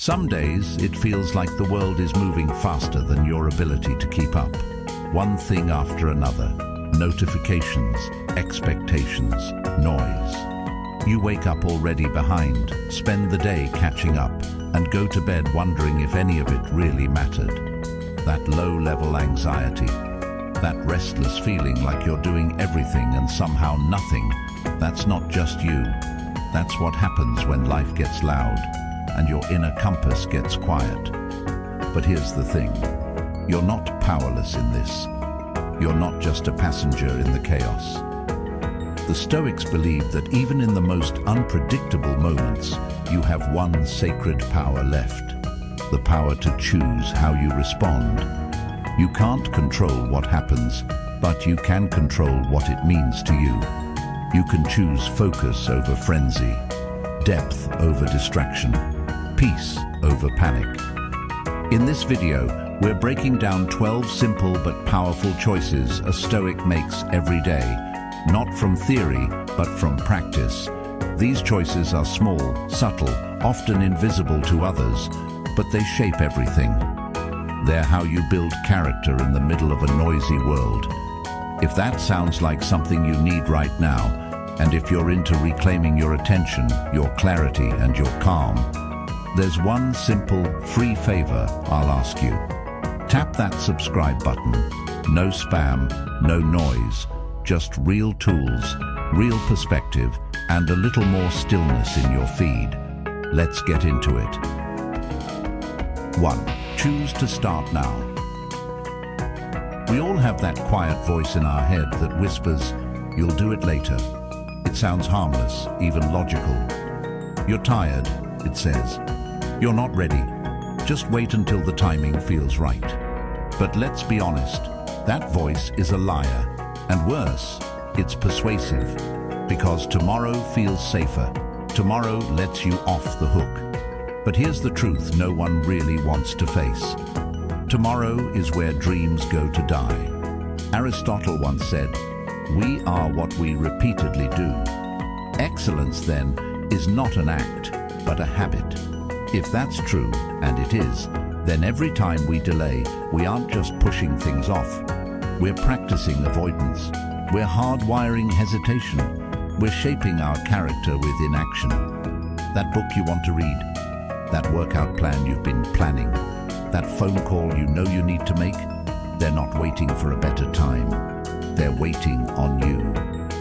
Some days it feels like the world is moving faster than your ability to keep up. One thing after another. Notifications, expectations, noise. You wake up already behind, spend the day catching up, and go to bed wondering if any of it really mattered. That low-level anxiety, that restless feeling like you're doing everything and somehow nothing, that's not just you. That's what happens when life gets loud and your inner compass gets quiet. But here's the thing, you're not powerless in this. You're not just a passenger in the chaos. The Stoics believed that even in the most unpredictable moments, you have one sacred power left, the power to choose how you respond. You can't control what happens, but you can control what it means to you. You can choose focus over frenzy, depth over distraction, peace over panic. In this video, we're breaking down 12 simple but powerful choices a Stoic makes every day, not from theory, but from practice. These choices are small, subtle, often invisible to others, but they shape everything. They're how you build character in the middle of a noisy world. If that sounds like something you need right now, and if you're into reclaiming your attention, your clarity, and your calm, there's one simple, free favor I'll ask you. Tap that subscribe button. No spam, no noise, just real tools, real perspective, and a little more stillness in your feed. Let's get into it. 1. Choose to start now. We all have that quiet voice in our head that whispers, "You'll do it later." It sounds harmless, even logical. "You're tired," it says. "You're not ready. Just wait until the timing feels right." But let's be honest, that voice is a liar. And worse, it's persuasive. Because tomorrow feels safer. Tomorrow lets you off the hook. But here's the truth no one really wants to face. Tomorrow is where dreams go to die. Aristotle once said, "We are what we repeatedly do." Excellence, then, is not an act, but a habit. If that's true, and it is, then every time we delay, we aren't just pushing things off. We're practicing avoidance. We're hardwiring hesitation. We're shaping our character with inaction. That book you want to read, that workout plan you've been planning, that phone call you know you need to make, they're not waiting for a better time. They're waiting on you,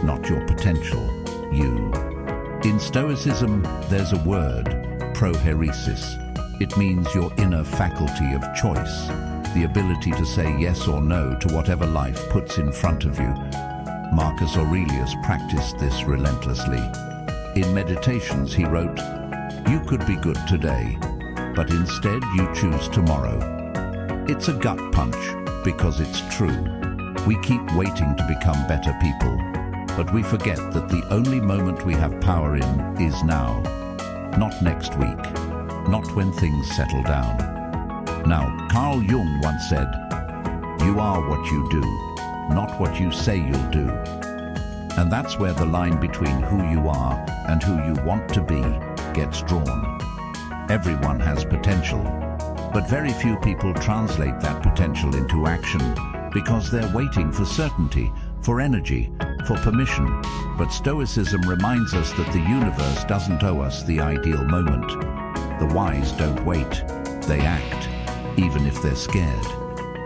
not your potential, you. In Stoicism, there's a word, prohairesis. It means your inner faculty of choice, the ability to say yes or no to whatever life puts in front of you. Marcus Aurelius practiced this relentlessly. In Meditations, he wrote, "You could be good today, but instead you choose tomorrow." It's a gut punch, because it's true. We keep waiting to become better people, but we forget that the only moment we have power in is now. Not next week, not when things settle down. Now, Carl Jung once said, "You are what you do, not what you say you'll do." And that's where the line between who you are and who you want to be gets drawn. Everyone has potential, but very few people translate that potential into action because they're waiting for certainty, for energy, for permission. But Stoicism reminds us that the universe doesn't owe us the ideal moment. The wise don't wait, they act, even if they're scared,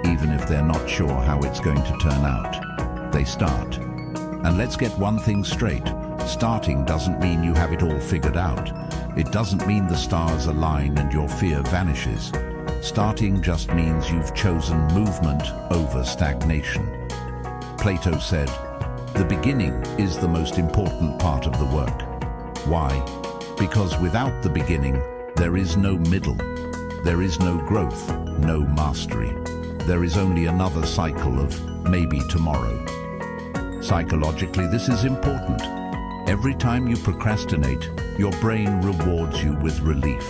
even if they're not sure how it's going to turn out. They start. And let's get one thing straight. Starting doesn't mean you have it all figured out. It doesn't mean the stars align and your fear vanishes. Starting just means you've chosen movement over stagnation. Plato said, "The beginning is the most important part of the work." Why? Because without the beginning, there is no middle. There is no growth, no mastery. There is only another cycle of maybe tomorrow. Psychologically, this is important. Every time you procrastinate, your brain rewards you with relief.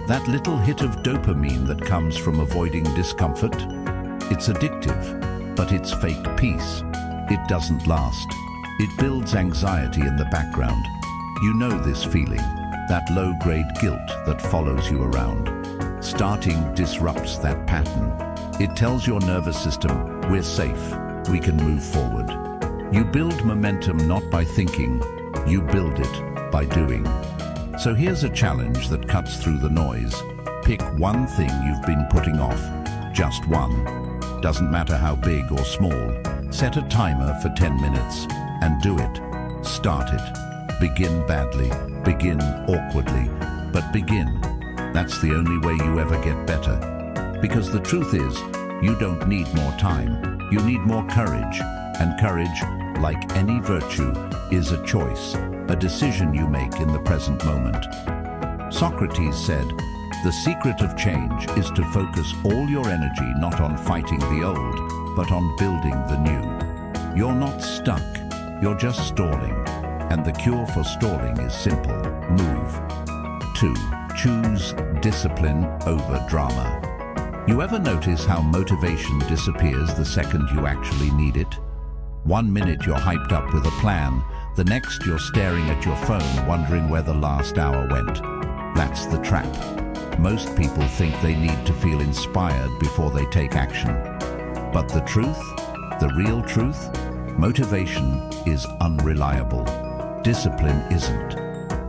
That little hit of dopamine that comes from avoiding discomfort, it's addictive, but it's fake peace. It doesn't last. It builds anxiety in the background. You know this feeling, that low-grade guilt that follows you around. Starting disrupts that pattern. It tells your nervous system, we're safe, we can move forward. You build momentum not by thinking, you build it by doing. So here's a challenge that cuts through the noise. Pick one thing you've been putting off, just one. Doesn't matter how big or small. Set a timer for 10 minutes and do it. Start it. Begin badly, begin awkwardly, but begin. That's the only way you ever get better. Because the truth is, you don't need more time. You need more courage. And courage, like any virtue, is a choice, a decision you make in the present moment. Socrates said, "The secret of change is to focus all your energy not on fighting the old, but on building the new." You're not stuck, you're just stalling. And the cure for stalling is simple: move. 2. Choose discipline over drama. You ever notice how motivation disappears the second you actually need it? 1 minute you're hyped up with a plan, the next you're staring at your phone wondering where the last hour went. That's the trap. Most people think they need to feel inspired before they take action. But the truth, the real truth, motivation is unreliable. Discipline isn't.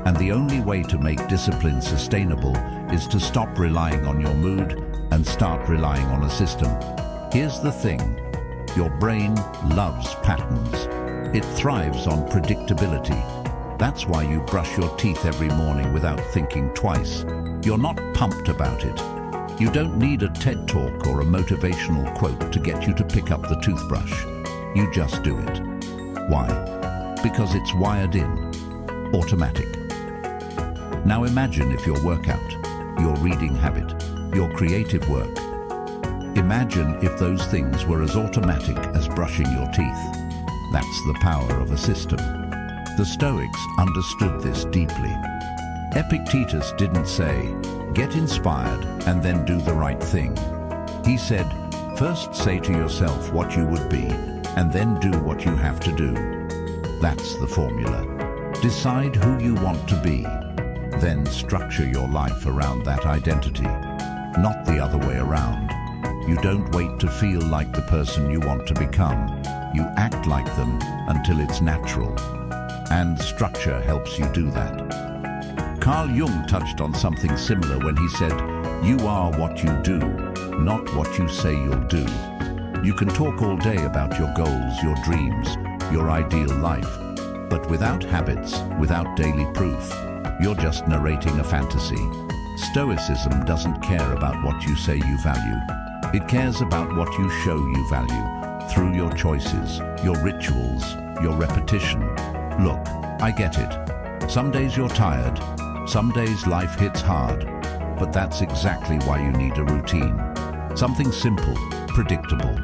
And the only way to make discipline sustainable is to stop relying on your mood and start relying on a system. Here's the thing. Your brain loves patterns. It thrives on predictability. That's why you brush your teeth every morning without thinking twice. You're not pumped about it. You don't need a TED talk or a motivational quote to get you to pick up the toothbrush. You just do it. Why? Because it's wired in. Automatic. Now imagine if your workout, your reading habit, your creative work, imagine if those things were as automatic as brushing your teeth. That's the power of a system. The Stoics understood this deeply. Epictetus didn't say, "Get inspired and then do the right thing." He said, "First say to yourself what you would be, and then do what you have to do." That's the formula. Decide who you want to be, then structure your life around that identity, not the other way around. You don't wait to feel like the person you want to become. You act like them until it's natural. And structure helps you do that. Carl Jung touched on something similar when he said, "You are what you do, not what you say you'll do." You can talk all day about your goals, your dreams, your ideal life, but without habits, without daily proof, you're just narrating a fantasy. Stoicism doesn't care about what you say you value. It cares about what you show you value, through your choices, your rituals, your repetition. Look, I get it. Some days you're tired, some days life hits hard, but that's exactly why you need a routine. Something simple, predictable,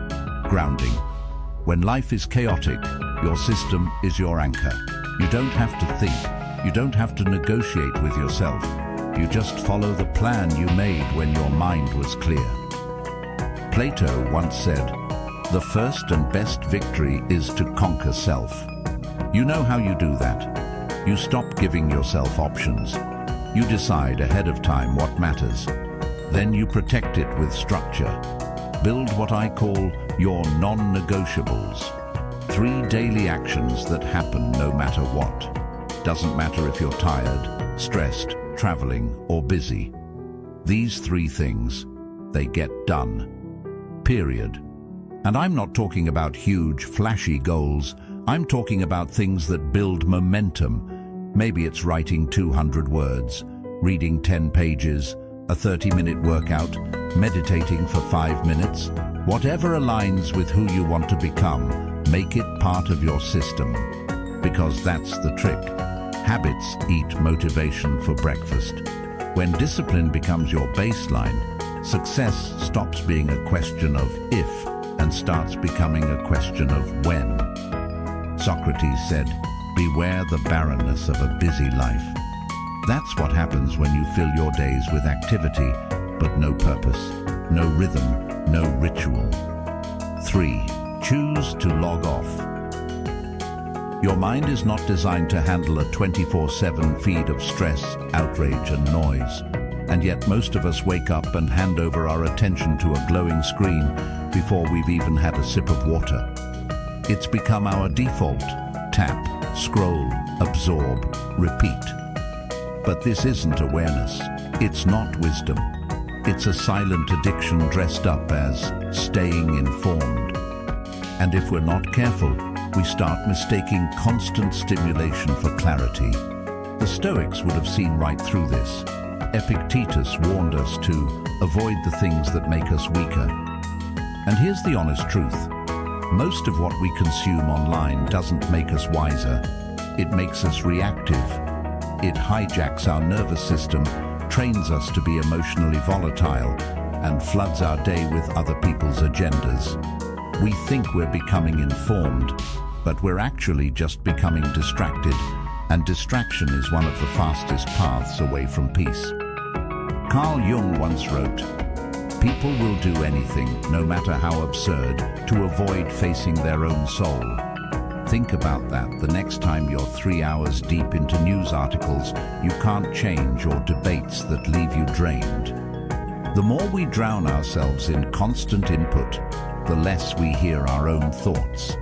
grounding. When life is chaotic, your system is your anchor. You don't have to think, you don't have to negotiate with yourself. You just follow the plan you made when your mind was clear. Plato once said, "The first and best victory is to conquer self." You know how you do that. You stop giving yourself options. You decide ahead of time what matters. Then you protect it with structure. Build what I call your non-negotiables. 3 daily actions that happen no matter what. Doesn't matter if you're tired, stressed, traveling, or busy. These 3 things, they get done. Period. And I'm not talking about huge, flashy goals. I'm talking about things that build momentum. Maybe it's writing 200 words, reading 10 pages, a 30-minute workout, meditating for 5 minutes. Whatever aligns with who you want to become, make it part of your system. Because that's the trick. Habits eat motivation for breakfast. When discipline becomes your baseline, success stops being a question of if and starts becoming a question of when. Socrates said, "Beware the barrenness of a busy life." That's what happens when you fill your days with activity, but no purpose, no rhythm, no ritual. 3. Choose to log off. Your mind is not designed to handle a 24/7 feed of stress, outrage, and noise. And yet most of us wake up and hand over our attention to a glowing screen before we've even had a sip of water. It's become our default. Tap, scroll, absorb, repeat. But this isn't awareness. It's not wisdom. It's a silent addiction dressed up as staying informed. And if we're not careful, we start mistaking constant stimulation for clarity. The Stoics would have seen right through this. Epictetus warned us to avoid the things that make us weaker. And here's the honest truth. Most of what we consume online doesn't make us wiser. It makes us reactive. It hijacks our nervous system, trains us to be emotionally volatile, and floods our day with other people's agendas. We think we're becoming informed, but we're actually just becoming distracted, and distraction is one of the fastest paths away from peace. Carl Jung once wrote, "People will do anything, no matter how absurd, to avoid facing their own soul." Think about that the next time you're 3 hours deep into news articles you can't change or debates that leave you drained. The more we drown ourselves in constant input, the less we hear our own thoughts.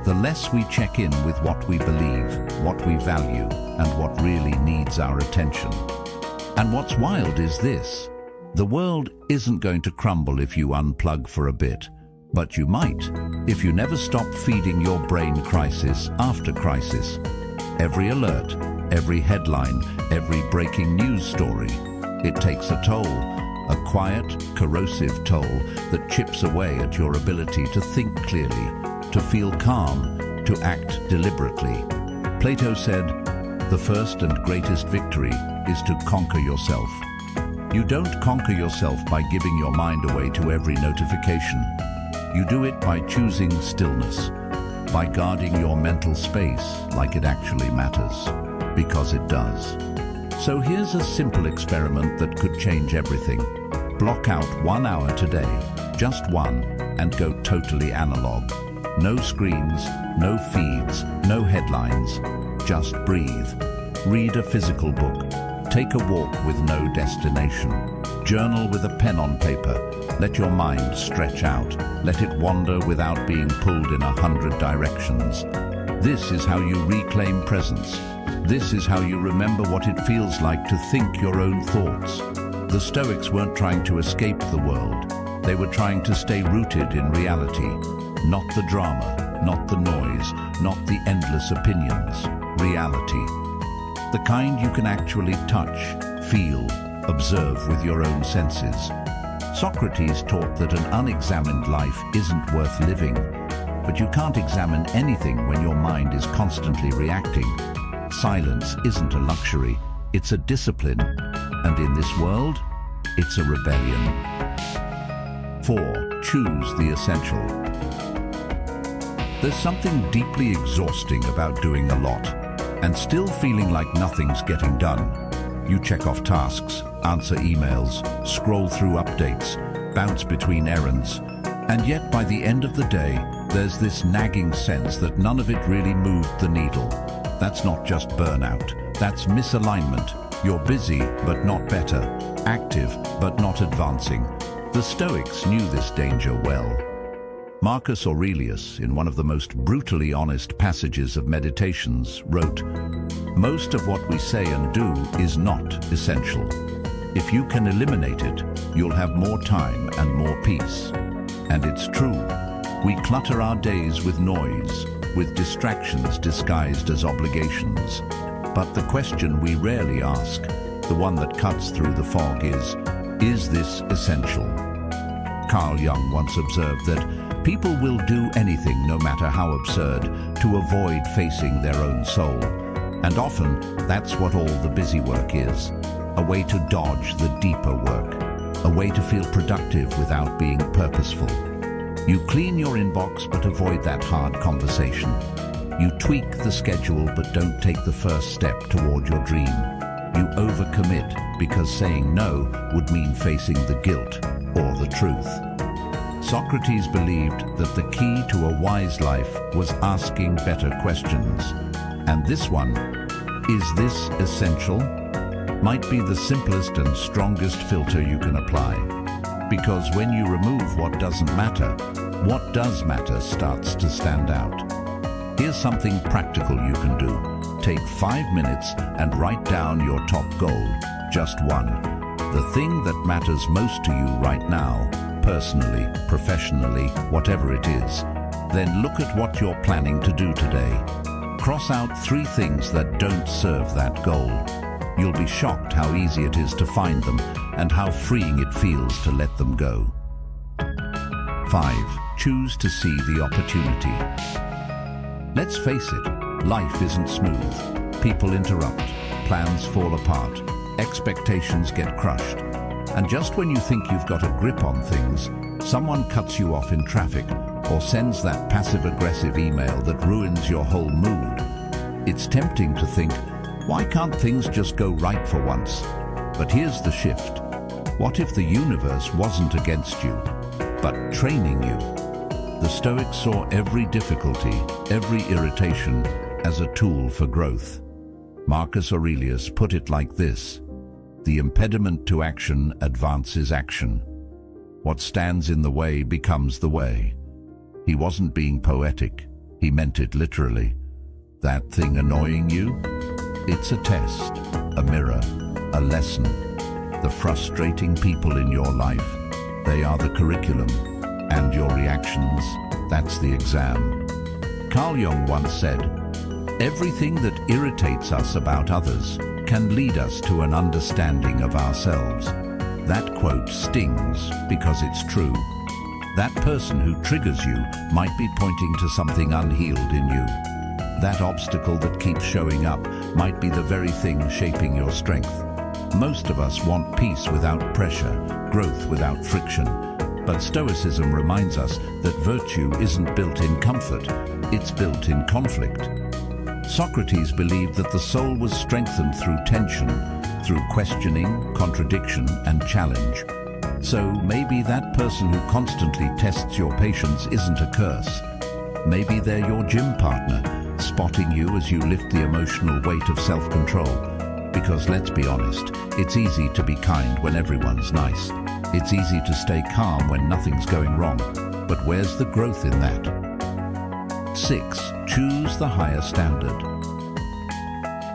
The less we check in with what we believe, what we value, and what really needs our attention. And what's wild is this. The world isn't going to crumble if you unplug for a bit, but you might if you never stop feeding your brain crisis after crisis. Every alert, every headline, every breaking news story, it takes a toll, a quiet, corrosive toll that chips away at your ability to think clearly, to feel calm, to act deliberately. Plato said, "The first and greatest victory is to conquer yourself." You don't conquer yourself by giving your mind away to every notification. You do it by choosing stillness, by guarding your mental space like it actually matters, because it does. So here's a simple experiment that could change everything. Block out 1 hour today, just one, and go totally analog. No screens, no feeds, no headlines. Just breathe. Read a physical book. Take a walk with no destination. Journal with a pen on paper. Let your mind stretch out. Let it wander without being pulled in 100 directions. This is how you reclaim presence. This is how you remember what it feels like to think your own thoughts. The Stoics weren't trying to escape the world. They were trying to stay rooted in reality. Not the drama, not the noise, not the endless opinions. Reality. The kind you can actually touch, feel, observe with your own senses. Socrates taught that an unexamined life isn't worth living, but you can't examine anything when your mind is constantly reacting. Silence isn't a luxury, it's a discipline, and in this world, it's a rebellion. 4. Choose the essential. There's something deeply exhausting about doing a lot, and still feeling like nothing's getting done. You check off tasks, answer emails, scroll through updates, bounce between errands, and yet by the end of the day, there's this nagging sense that none of it really moved the needle. That's not just burnout, that's misalignment. You're busy, but not better, active, but not advancing. The Stoics knew this danger well. Marcus Aurelius, in one of the most brutally honest passages of Meditations, wrote, "Most of what we say and do is not essential. If you can eliminate it, you'll have more time and more peace." And it's true. We clutter our days with noise, with distractions disguised as obligations. But the question we rarely ask, the one that cuts through the fog is this essential? Carl Jung once observed that people will do anything, no matter how absurd, to avoid facing their own soul. And often, that's what all the busy work is. A way to dodge the deeper work. A way to feel productive without being purposeful. You clean your inbox but avoid that hard conversation. You tweak the schedule but don't take the first step toward your dream. You overcommit because saying no would mean facing the guilt or the truth. Socrates believed that the key to a wise life was asking better questions. And this one, is this essential? Might be the simplest and strongest filter you can apply. Because when you remove what doesn't matter, what does matter starts to stand out. Here's something practical you can do. Take 5 minutes and write down your top goal, just one. The thing that matters most to you right now, personally, professionally, whatever it is. Then look at what you're planning to do today. Cross out 3 things that don't serve that goal. You'll be shocked how easy it is to find them and how freeing it feels to let them go. 5. Choose to see the opportunity. Let's face it, life isn't smooth. People interrupt, plans fall apart, expectations get crushed. And just when you think you've got a grip on things, someone cuts you off in traffic or sends that passive-aggressive email that ruins your whole mood. It's tempting to think, why can't things just go right for once? But here's the shift. What if the universe wasn't against you, but training you? The Stoics saw every difficulty, every irritation, as a tool for growth. Marcus Aurelius put it like this: the impediment to action advances action. What stands in the way becomes the way. He wasn't being poetic, he meant it literally. That thing annoying you? It's a test, a mirror, a lesson. The frustrating people in your life, they are the curriculum, and your reactions, that's the exam. Carl Jung once said, "Everything that irritates us about others can lead us to an understanding of ourselves." That quote stings because it's true. That person who triggers you might be pointing to something unhealed in you. That obstacle that keeps showing up might be the very thing shaping your strength. Most of us want peace without pressure, growth without friction. But Stoicism reminds us that virtue isn't built in comfort, it's built in conflict. Socrates believed that the soul was strengthened through tension, through questioning, contradiction, and challenge. So maybe that person who constantly tests your patience isn't a curse. Maybe they're your gym partner, spotting you as you lift the emotional weight of self-control. Because let's be honest, it's easy to be kind when everyone's nice. It's easy to stay calm when nothing's going wrong. But where's the growth in that? 6. Choose the higher standard.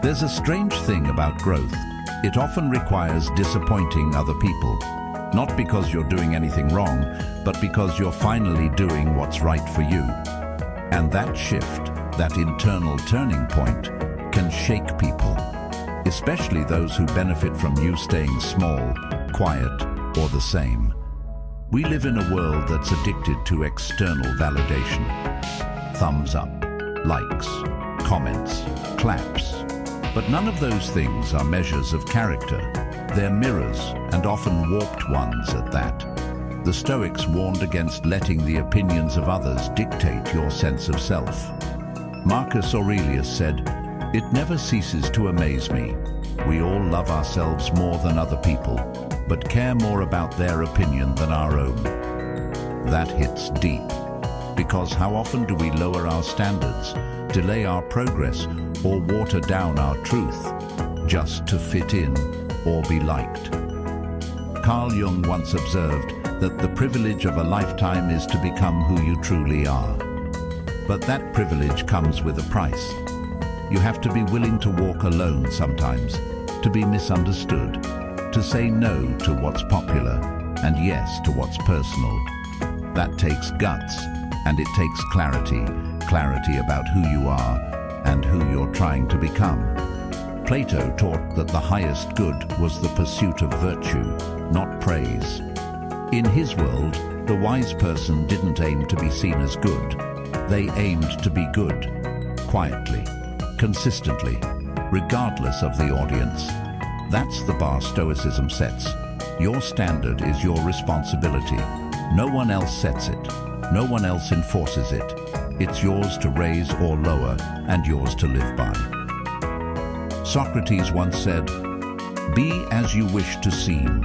There's a strange thing about growth. It often requires disappointing other people. Not because you're doing anything wrong, but because you're finally doing what's right for you. And that shift, that internal turning point, can shake people, especially those who benefit from you staying small, quiet, or the same. We live in a world that's addicted to external validation. Thumbs up, likes, comments, claps. But none of those things are measures of character. They're mirrors, and often warped ones at that. The Stoics warned against letting the opinions of others dictate your sense of self. Marcus Aurelius said, "It never ceases to amaze me. We all love ourselves more than other people, but care more about their opinion than our own." That hits deep. Because how often do we lower our standards, delay our progress, or water down our truth, just to fit in or be liked? Carl Jung once observed that the privilege of a lifetime is to become who you truly are. But that privilege comes with a price. You have to be willing to walk alone sometimes, to be misunderstood, to say no to what's popular and yes to what's personal. That takes guts, and it takes clarity about who you are and who you're trying to become. Plato taught that the highest good was the pursuit of virtue, not praise. In his world, the wise person didn't aim to be seen as good. They aimed to be good, quietly, consistently, regardless of the audience. That's the bar Stoicism sets. Your standard is your responsibility. No one else sets it. No one else enforces it. It's yours to raise or lower, and yours to live by. Socrates once said, "Be as you wish to seem,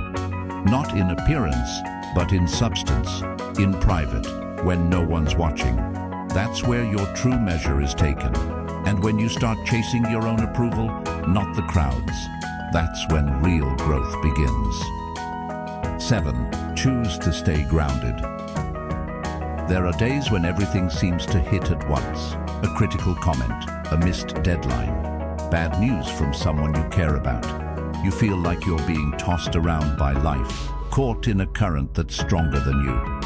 not in appearance, but in substance, in private, when no one's watching. That's where your true measure is taken. And when you start chasing your own approval, not the crowd's, that's when real growth begins. 7. Choose to stay grounded. There are days when everything seems to hit at once. A critical comment, a missed deadline, bad news from someone you care about. You feel like you're being tossed around by life, caught in a current that's stronger than you.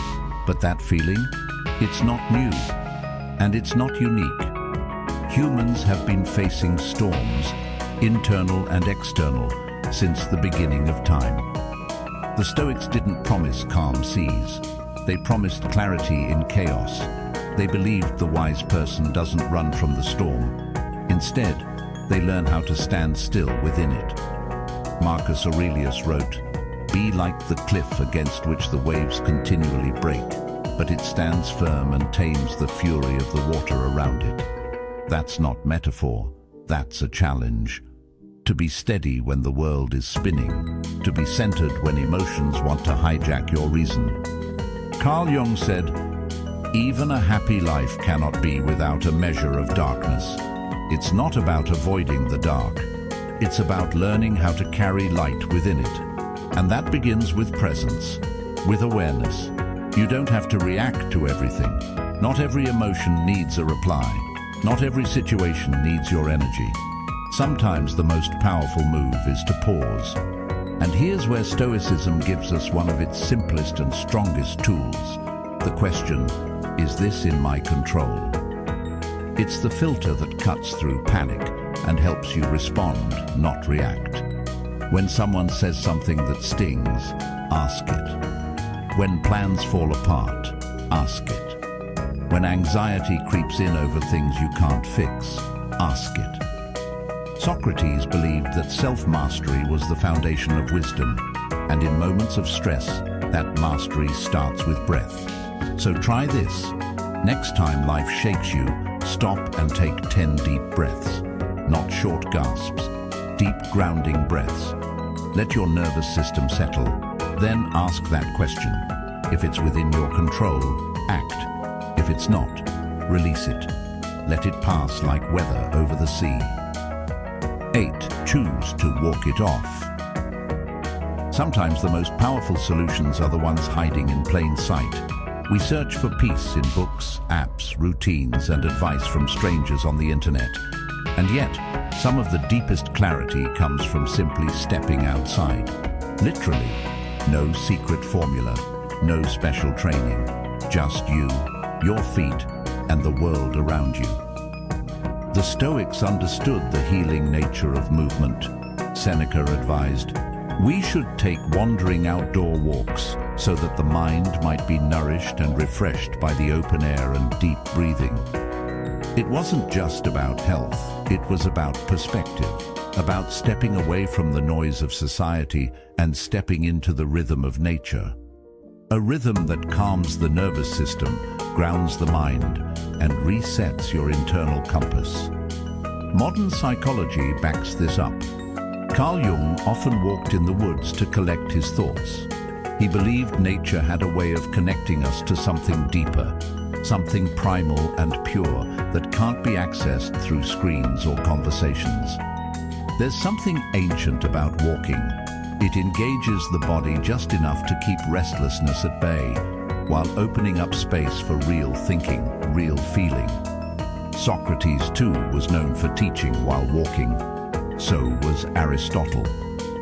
But that feeling? It's not new, and it's not unique. Humans have been facing storms, internal and external, since the beginning of time. The Stoics didn't promise calm seas. They promised clarity in chaos. They believed the wise person doesn't run from the storm. Instead, they learn how to stand still within it. Marcus Aurelius wrote, "Be like the cliff against which the waves continually break, but it stands firm and tames the fury of the water around it." That's not metaphor, that's a challenge. To be steady when the world is spinning, to be centered when emotions want to hijack your reason. Carl Jung said, "Even a happy life cannot be without a measure of darkness." It's not about avoiding the dark. It's about learning how to carry light within it. And that begins with presence, with awareness. You don't have to react to everything. Not every emotion needs a reply. Not every situation needs your energy. Sometimes the most powerful move is to pause. And here's where Stoicism gives us one of its simplest and strongest tools. The question, is this in my control? It's the filter that cuts through panic and helps you respond, not react. When someone says something that stings, ask it. When plans fall apart, ask it. When anxiety creeps in over things you can't fix, ask it. Socrates believed that self-mastery was the foundation of wisdom, and in moments of stress, that mastery starts with breath. So try this. Next time life shakes you, stop and take 10 deep breaths. Not short gasps, deep grounding breaths. Let your nervous system settle, then ask that question. If it's within your control, act. If it's not, release it. Let it pass like weather over the sea. 8. Choose to walk it off. Sometimes the most powerful solutions are the ones hiding in plain sight. We search for peace in books, apps, routines, and advice from strangers on the internet. And yet, some of the deepest clarity comes from simply stepping outside. Literally, no secret formula, no special training, just you, your feet, and the world around you. The Stoics understood the healing nature of movement. Seneca advised, "We should take wandering outdoor walks so that the mind might be nourished and refreshed by the open air and deep breathing." It wasn't just about health, it was about perspective, about stepping away from the noise of society and stepping into the rhythm of nature. A rhythm that calms the nervous system, grounds the mind, and resets your internal compass. Modern psychology backs this up. Carl Jung often walked in the woods to collect his thoughts. He believed nature had a way of connecting us to something deeper, something primal and pure that can't be accessed through screens or conversations. There's something ancient about walking. It engages the body just enough to keep restlessness at bay, while opening up space for real thinking, real feeling. Socrates, too, was known for teaching while walking. So was Aristotle.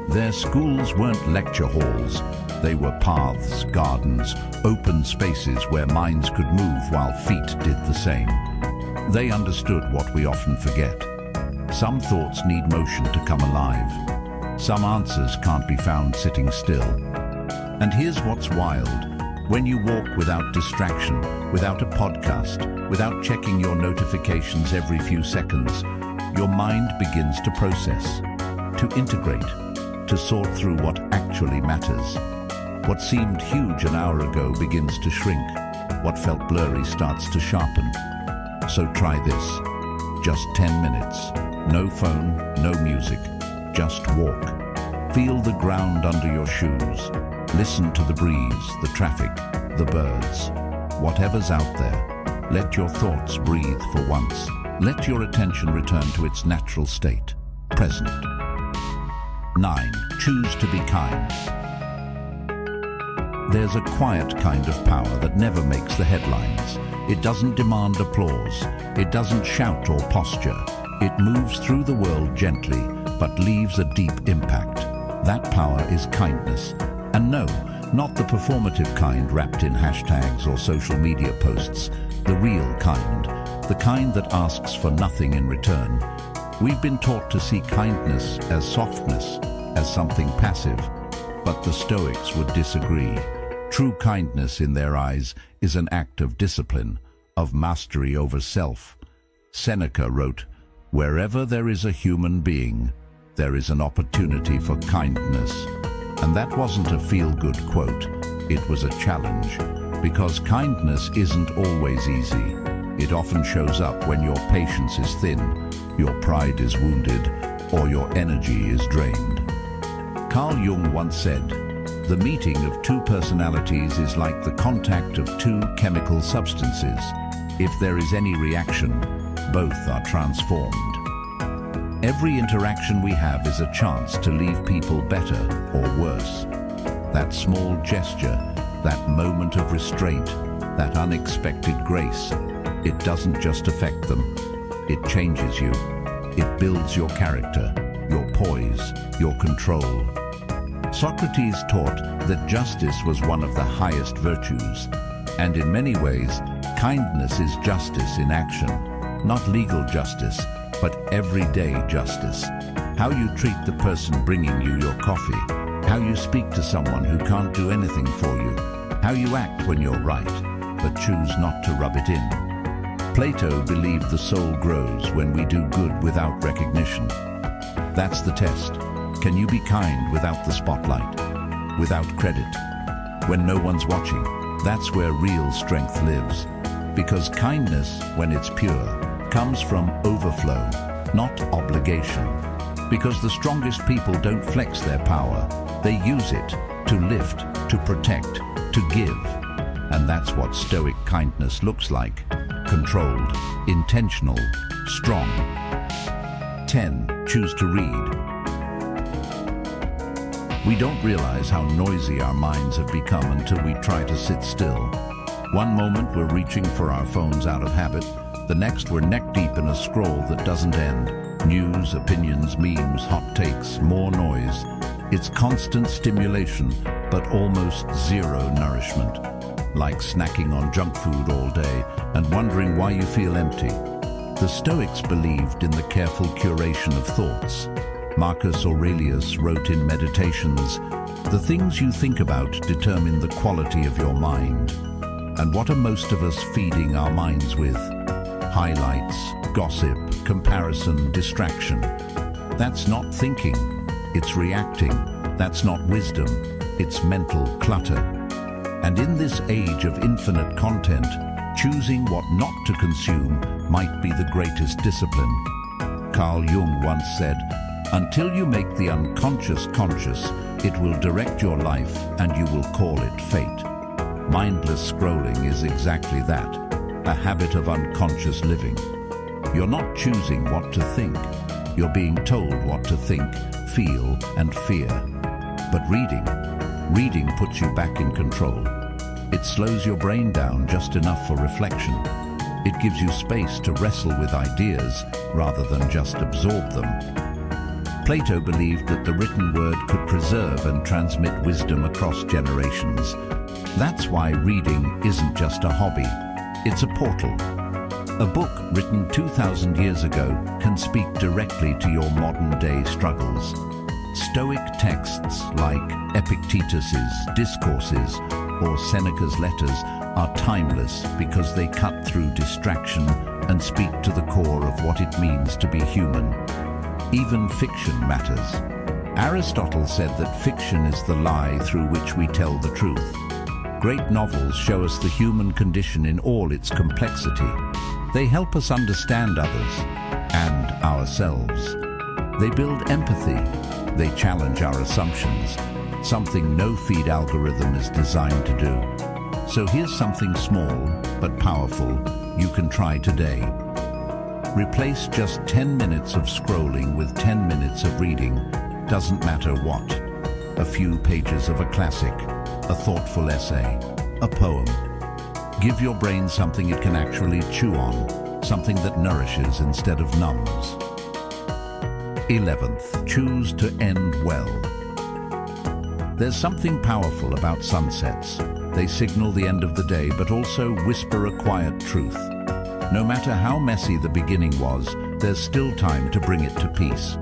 Their schools weren't lecture halls. They were paths, gardens, open spaces where minds could move while feet did the same. They understood what we often forget. Some thoughts need motion to come alive. Some answers can't be found sitting still. And here's what's wild. When you walk without distraction, without a podcast, without checking your notifications every few seconds, your mind begins to process, to integrate, to sort through what actually matters. What seemed huge an hour ago begins to shrink. What felt blurry starts to sharpen. So try this. Just 10 minutes. No phone, no music. Just walk. Feel the ground under your shoes. Listen to the breeze, the traffic, the birds. Whatever's out there, let your thoughts breathe for once. Let your attention return to its natural state, present. 9. Choose to be kind. There's a quiet kind of power that never makes the headlines. It doesn't demand applause. It doesn't shout or posture. It moves through the world gently, but leaves a deep impact. That power is kindness. And no, not the performative kind wrapped in hashtags or social media posts. The real kind. The kind that asks for nothing in return. We've been taught to see kindness as softness, as something passive. But the Stoics would disagree. True kindness in their eyes is an act of discipline, of mastery over self. Seneca wrote, "Wherever there is a human being, there is an opportunity for kindness." And that wasn't a feel-good quote. It was a challenge, because kindness isn't always easy. It often shows up when your patience is thin, your pride is wounded, or your energy is drained. Carl Jung once said, "The meeting of two personalities is like the contact of two chemical substances. If there is any reaction, both are transformed." Every interaction we have is a chance to leave people better or worse. That small gesture, that moment of restraint, that unexpected grace, it doesn't just affect them, it changes you. It builds your character, your poise, your control. Socrates taught that justice was one of the highest virtues, and in many ways, kindness is justice in action. Not legal justice, but everyday justice. How you treat the person bringing you your coffee, how you speak to someone who can't do anything for you, how you act when you're right, but choose not to rub it in. Plato believed the soul grows when we do good without recognition. That's the test. Can you be kind without the spotlight, without credit? When no one's watching, that's where real strength lives. Because kindness, when it's pure, comes from overflow, not obligation. Because the strongest people don't flex their power, they use it to lift, to protect, to give. And that's what Stoic kindness looks like. Controlled, intentional, strong. 10. Choose to read. We don't realize how noisy our minds have become until we try to sit still. One moment we're reaching for our phones out of habit, the next we're neck deep in a scroll that doesn't end. News, opinions, memes, hot takes, more noise. It's constant stimulation, but almost zero nourishment. Like snacking on junk food all day and wondering why you feel empty. The Stoics believed in the careful curation of thoughts. Marcus Aurelius wrote in Meditations, "The things you think about determine the quality of your mind." And what are most of us feeding our minds with? Highlights, gossip, comparison, distraction. That's not thinking, it's reacting. That's not wisdom, it's mental clutter. And in this age of infinite content, choosing what not to consume might be the greatest discipline. Carl Jung once said, "Until you make the unconscious conscious, it will direct your life and you will call it fate." Mindless scrolling is exactly that, a habit of unconscious living. You're not choosing what to think, you're being told what to think, feel, and fear. But reading puts you back in control. It slows your brain down just enough for reflection. It gives you space to wrestle with ideas rather than just absorb them. Plato believed that the written word could preserve and transmit wisdom across generations. That's why reading isn't just a hobby, it's a portal. A book written 2,000 years ago can speak directly to your modern-day struggles. Stoic texts like Epictetus's Discourses or Seneca's letters are timeless because they cut through distraction and speak to the core of what it means to be human. Even fiction matters. Aristotle said that fiction is the lie through which we tell the truth. Great novels show us the human condition in all its complexity. They help us understand others and ourselves. They build empathy. They challenge our assumptions. something no feed algorithm is designed to do. So here's something small but powerful you can try today. Replace just 10 minutes of scrolling with 10 minutes of reading. Doesn't matter what. A few pages of a classic, a thoughtful essay, a poem. Give your brain something it can actually chew on, something that nourishes instead of numbs. 11th, choose to end well. There's something powerful about sunsets. They signal the end of the day, but also whisper a quiet truth. No matter how messy the beginning was, there's still time to bring it to peace.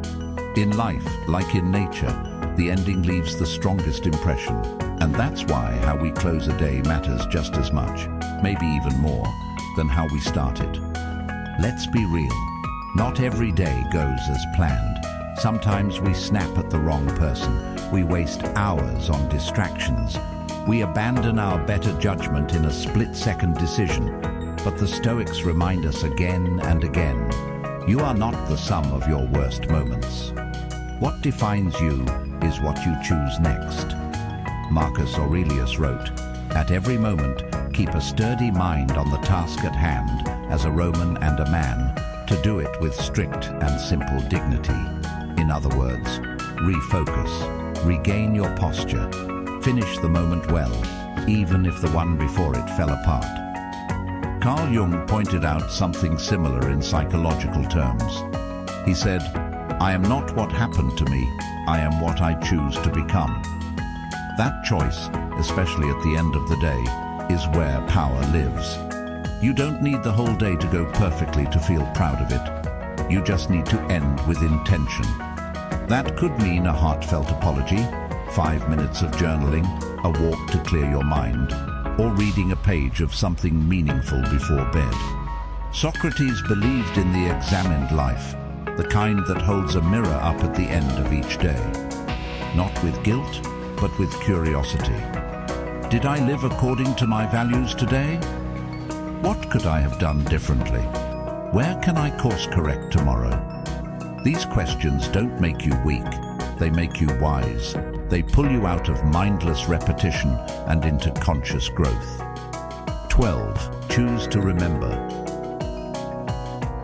In life, like in nature, the ending leaves the strongest impression. And that's why how we close a day matters just as much, maybe even more, than how we start it. Let's be real. Not every day goes as planned. Sometimes we snap at the wrong person. We waste hours on distractions. We abandon our better judgment in a split-second decision. But the Stoics remind us again and again, you are not the sum of your worst moments. What defines you is what you choose next. Marcus Aurelius wrote, "At every moment, keep a sturdy mind on the task at hand, as a Roman and a man, to do it with strict and simple dignity." In other words, refocus, regain your posture, finish the moment well, even if the one before it fell apart. Carl Jung pointed out something similar in psychological terms. He said, "I am not what happened to me, I am what I choose to become." That choice, especially at the end of the day, is where power lives. You don't need the whole day to go perfectly to feel proud of it. You just need to end with intention. That could mean a heartfelt apology, 5 minutes of journaling, a walk to clear your mind, or reading a page of something meaningful before bed. Socrates believed in the examined life, the kind that holds a mirror up at the end of each day. Not with guilt, but with curiosity. Did I live according to my values today? What could I have done differently? Where can I course correct tomorrow? These questions don't make you weak, they make you wise. They pull you out of mindless repetition and into conscious growth. 12. Choose to remember.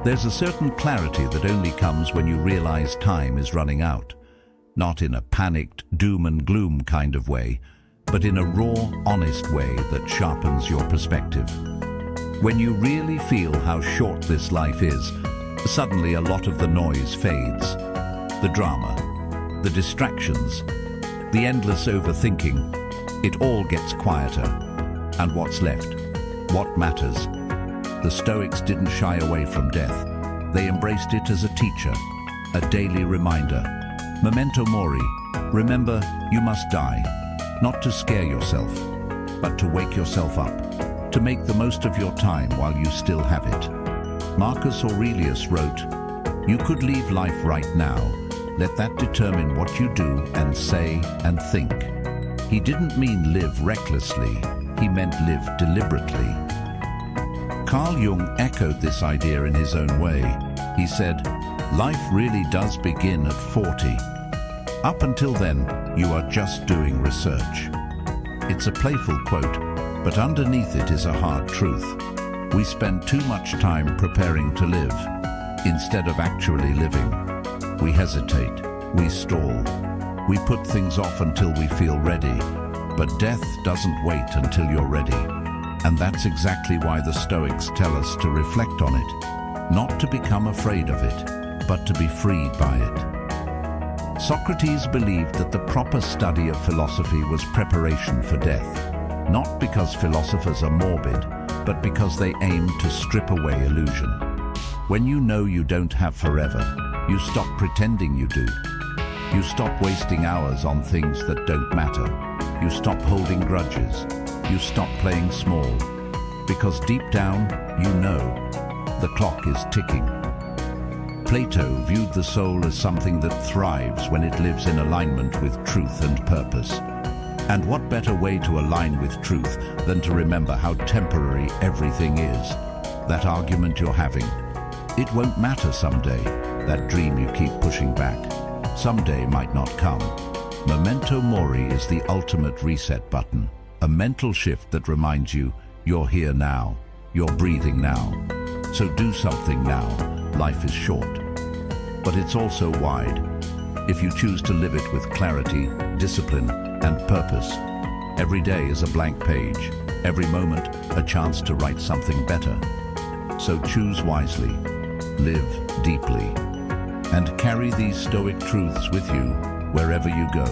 There's a certain clarity that only comes when you realize time is running out. Not in a panicked, doom and gloom kind of way, but in a raw, honest way that sharpens your perspective. When you really feel how short this life is, suddenly a lot of the noise fades. The drama, the distractions, the endless overthinking, it all gets quieter. And what's left? What matters? The Stoics didn't shy away from death. They embraced it as a teacher, a daily reminder. Memento mori, remember you must die, not to scare yourself, but to wake yourself up, to make the most of your time while you still have it. Marcus Aurelius wrote, "You could leave life right now. Let that determine what you do and say and think." He didn't mean live recklessly, he meant live deliberately. Carl Jung echoed this idea in his own way. He said, "Life really does begin at 40. Up until then, you are just doing research." It's a playful quote, but underneath it is a hard truth. We spend too much time preparing to live, instead of actually living. We hesitate, we stall, we put things off until we feel ready, but death doesn't wait until you're ready. And that's exactly why the Stoics tell us to reflect on it, not to become afraid of it, but to be freed by it. Socrates believed that the proper study of philosophy was preparation for death, not because philosophers are morbid, but because they aim to strip away illusion. When you know you don't have forever, you stop pretending you do. You stop wasting hours on things that don't matter. You stop holding grudges. You stop playing small. Because deep down, you know, the clock is ticking. Plato viewed the soul as something that thrives when it lives in alignment with truth and purpose. And what better way to align with truth than to remember how temporary everything is? That argument you're having, it won't matter someday. That dream you keep pushing back, someday might not come. Memento Mori is the ultimate reset button, a mental shift that reminds you you're here now, you're breathing now. So do something now. Life is short, but it's also wide. If you choose to live it with clarity, discipline, and purpose, every day is a blank page, every moment a chance to write something better. So choose wisely, live deeply, and carry these Stoic truths with you wherever you go.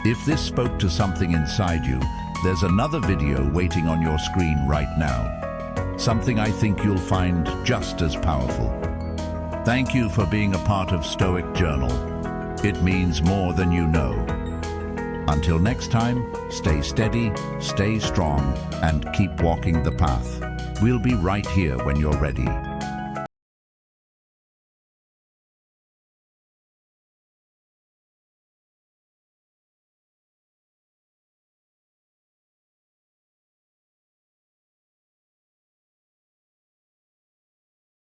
If this spoke to something inside you, there's another video waiting on your screen right now. Something I think you'll find just as powerful. Thank you for being a part of Stoic Journal. It means more than you know. Until next time, stay steady, stay strong, and keep walking the path. We'll be right here when you're ready.